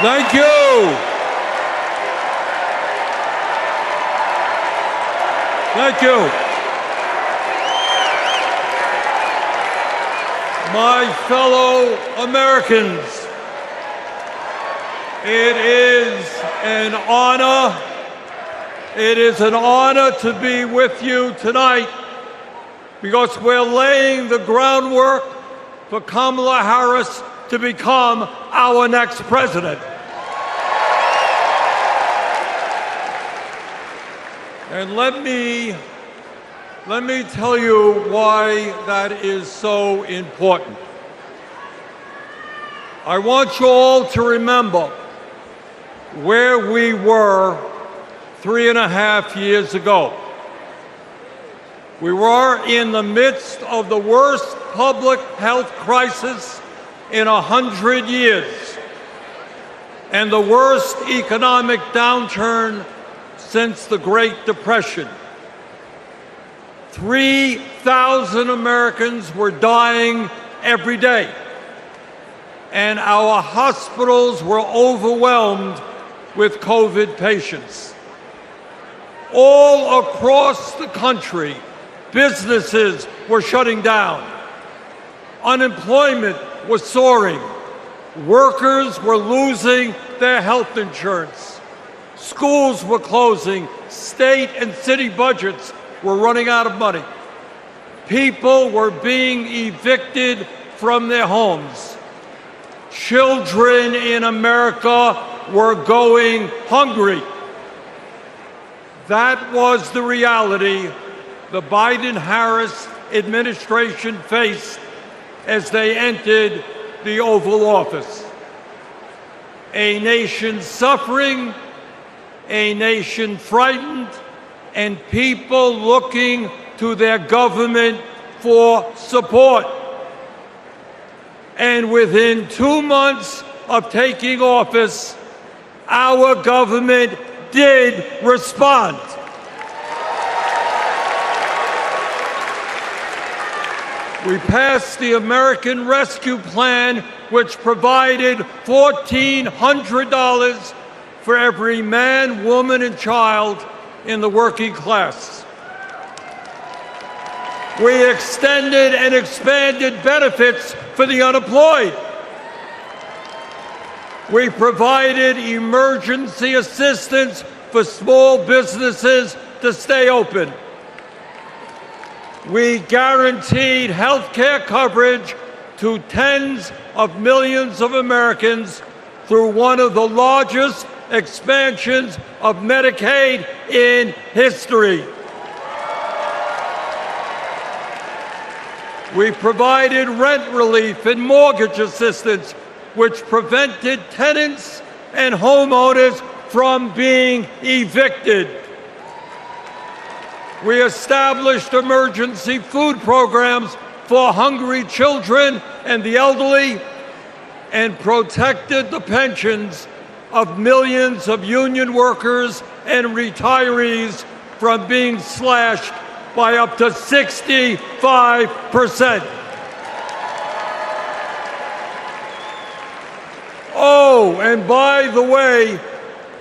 Thank you. Thank you. My fellow Americans, it is an honor. It is an honor to be with you tonight because we're laying the groundwork for Kamala Harris to become our next president. And let me tell you why that is so important. I want you all to remember where we were 3.5 years ago. We were in the midst of the worst public health crisis in 100 years and the worst economic downturn since the Great Depression. 3,000 Americans were dying every day, and our hospitals were overwhelmed with COVID patients. All across the country, businesses were shutting down. Unemployment was soaring. Workers were losing their health insurance. Schools were closing. State and city budgets were running out of money. People were being evicted from their homes. Children in America were going hungry. That was the reality the Biden-Harris administration faced as they entered the Oval Office. A nation suffering, a nation frightened, and people looking to their government for support. And within 2 months of taking office, our government did respond. We passed the American Rescue Plan, which provided $1,400 for every man, woman, and child in the working class. We extended and expanded benefits for the unemployed. We provided emergency assistance for small businesses to stay open. We guaranteed health care coverage to tens of millions of Americans through one of the largest expansions of Medicaid in history. We provided rent relief and mortgage assistance, which prevented tenants and homeowners from being evicted. We established emergency food programs for hungry children and the elderly, and protected the pensions of millions of union workers and retirees from being slashed by up to 65%. Oh, and by the way,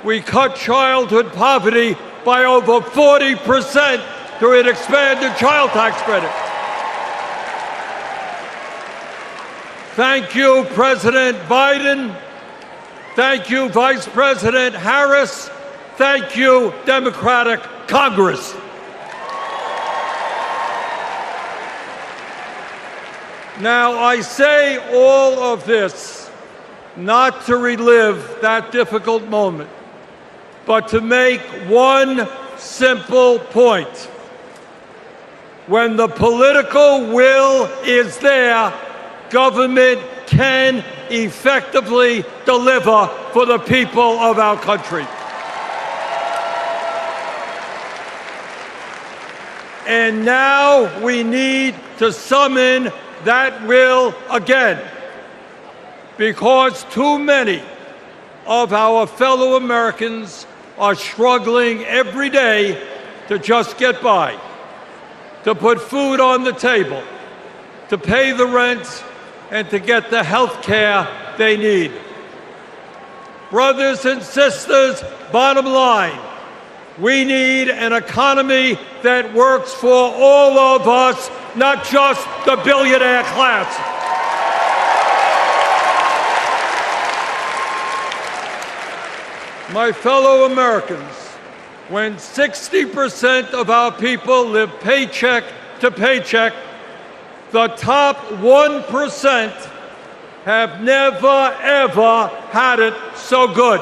we cut childhood poverty by over 40% through an expanded child tax credit. Thank you, President Biden. Thank you, Vice President Harris. Thank you, Democratic Congress. Now, I say all of this not to relive that difficult moment, but to make one simple point. When the political will is there, government can effectively deliver for the people of our country. And now we need to summon that will again, because too many of our fellow Americans are struggling every day to just get by, to put food on the table, to pay the rent, and to get the health care they need. Brothers and sisters, bottom line, we need an economy that works for all of us, not just the billionaire class. My fellow Americans, when 60% of our people live paycheck to paycheck, the top 1% have never, ever had it so good.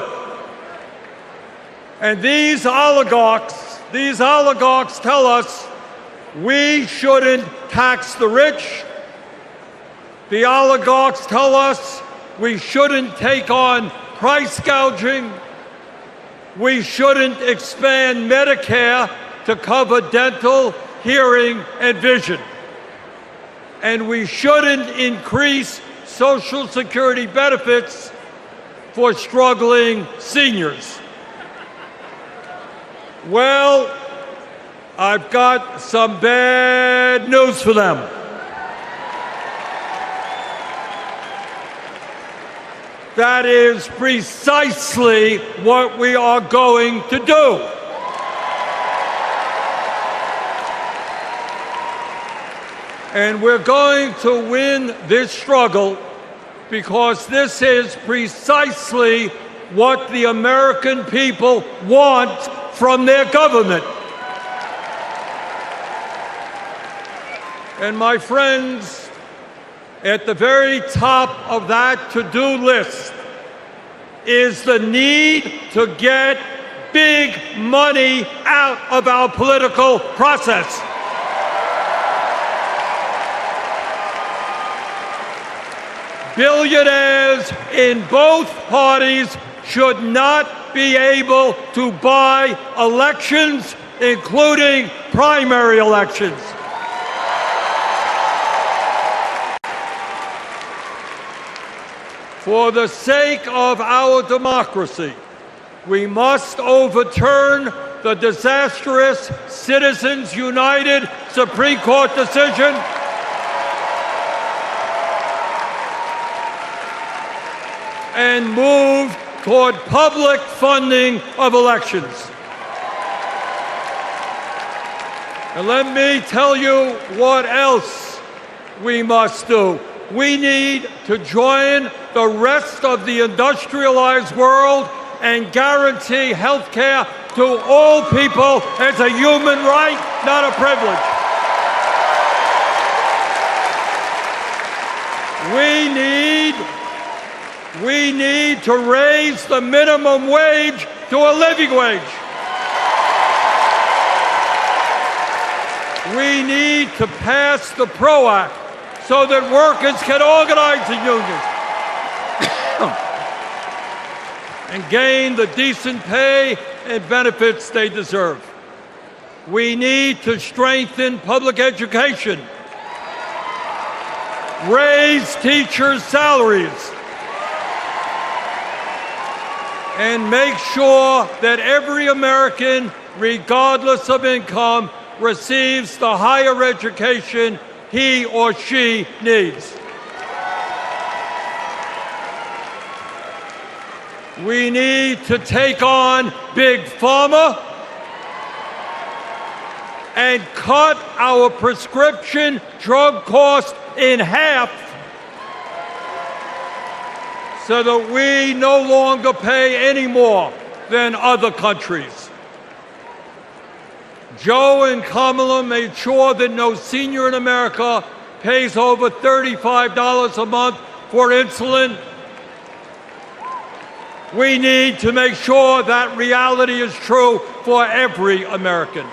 And these oligarchs tell us we shouldn't tax the rich. The oligarchs tell us we shouldn't take on price gouging. We shouldn't expand Medicare to cover dental, hearing, and vision. And we shouldn't increase Social Security benefits for struggling seniors. Well, I've got some bad news for them. That is precisely what we are going to do. And we're going to win this struggle because this is precisely what the American people want from their government. And my friends, at the very top of that to-do list is the need to get big money out of our political process. Billionaires in both parties should not be able to buy elections, including primary elections. For the sake of our democracy, we must overturn the disastrous Citizens United Supreme Court decision and move toward public funding of elections. And let me tell you what else we must do. We need to join the rest of the industrialized world and guarantee health care to all people as a human right, not a privilege. We need to raise the minimum wage to a living wage. We need to pass the PRO Act so that workers can organize in unions and gain the decent pay and benefits they deserve. We need to strengthen public education, raise teachers' salaries, and make sure that every American, regardless of income, receives the higher education he or she needs. We need to take on Big Pharma and cut our prescription drug costs in half so that we no longer pay any more than other countries. Joe and Kamala made sure that no senior in America pays over $35 a month for insulin. We need to make sure that reality is true for every American.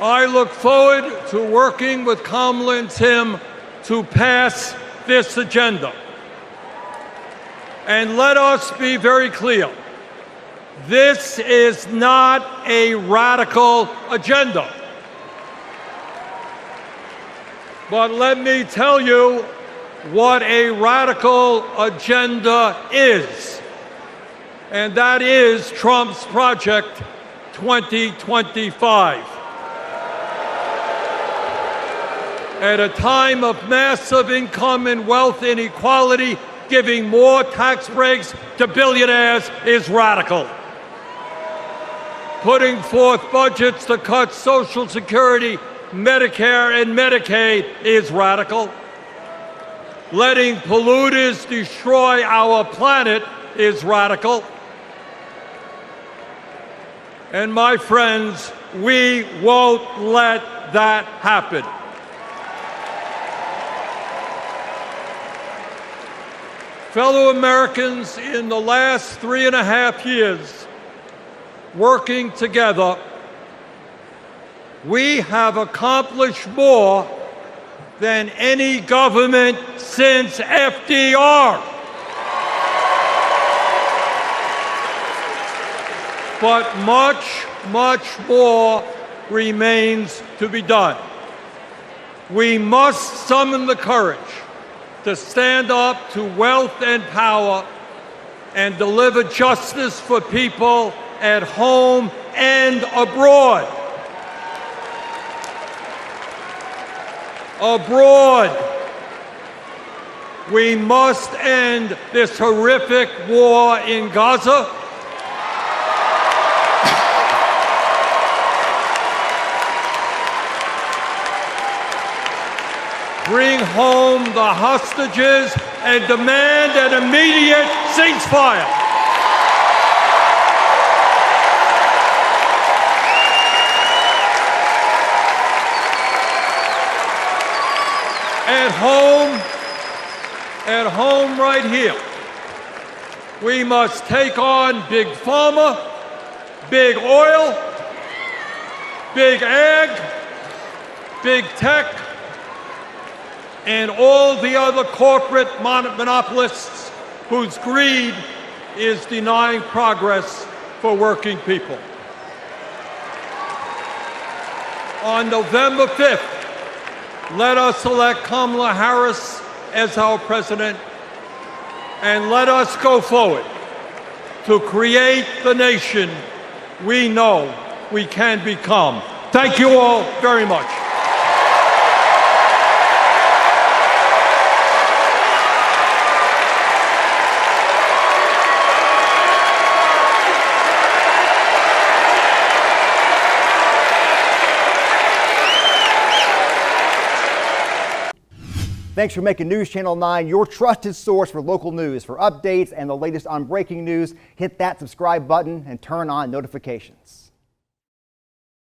I look forward to working with Kamala and Tim to pass this agenda. And let us be very clear. This is not a radical agenda. But let me tell you what a radical agenda is. And that is Trump's Project 2025. At a time of massive income and wealth inequality, giving more tax breaks to billionaires is radical. Putting forth budgets to cut Social Security, Medicare, and Medicaid is radical. Letting polluters destroy our planet is radical. And my friends, we won't let that happen. Fellow Americans, in the last 3.5 years, working together, we have accomplished more than any government since FDR. But much, much more remains to be done. We must summon the courage to stand up to wealth and power and deliver justice for people at home and abroad. Abroad, we must end this horrific war in Gaza. Bring home the hostages and demand an immediate ceasefire. At home right here, we must take on big pharma, big oil, big ag, big tech, and all the other corporate monopolists whose greed is denying progress for working people. On November 5th, let us elect Kamala Harris as our president, and let us go forward to create the nation we know we can become. Thank you all very much. Thanks for making News Channel 9 your trusted source for local news. For updates and the latest on breaking news, hit that subscribe button and turn on notifications.